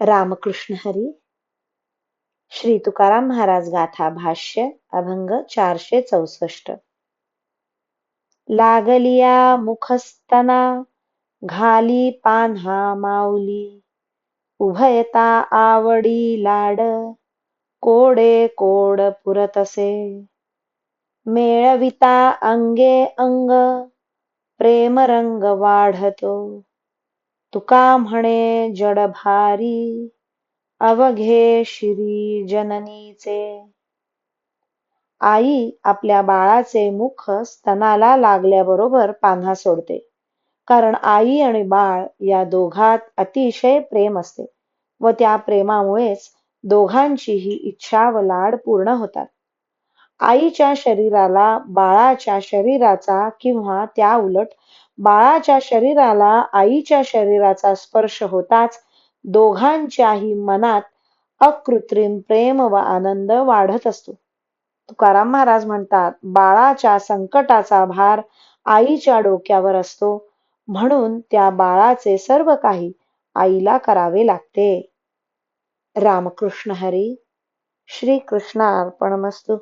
रामकृष्ण हरी. श्री तुकाराम महाराज गाथा भाष्य अभंग 464. लागलिया मुखस्तना घाली पान्हा माऊली, उभयता आवडी लाड कोडे कोड पुरतसे. मेळविता अंगे अंग प्रेमरंग वाढतो, तुका म्हणे जड भारी अवघे शिरी जननीचे. आई आपल्या बाळाचे मुख स्तनाला लागल्याबरोबर पान्हा सोडते, कारण आई आणि बाळ या दोघात अतिशय प्रेम असते व त्या प्रेमामुळेच दोघांचीही इच्छा व लाड पूर्ण होतात. आईच्या शरीराला बाळाच्या शरीराचा किंवा त्या उलट बाळाच्या शरीराला आईच्या शरीराचा स्पर्श होताच दोघांच्याही मनात अकृत्रिम प्रेम व आनंद वाढत असतो. तुकाराम महाराज म्हणतात, बाळाच्या संकटाचा भार आईच्या डोक्यावर असतो, म्हणून त्या बाळाचे सर्व काही आईला करावे लागते. रामकृष्ण हरी. श्री कृष्ण अर्पणमस्तु.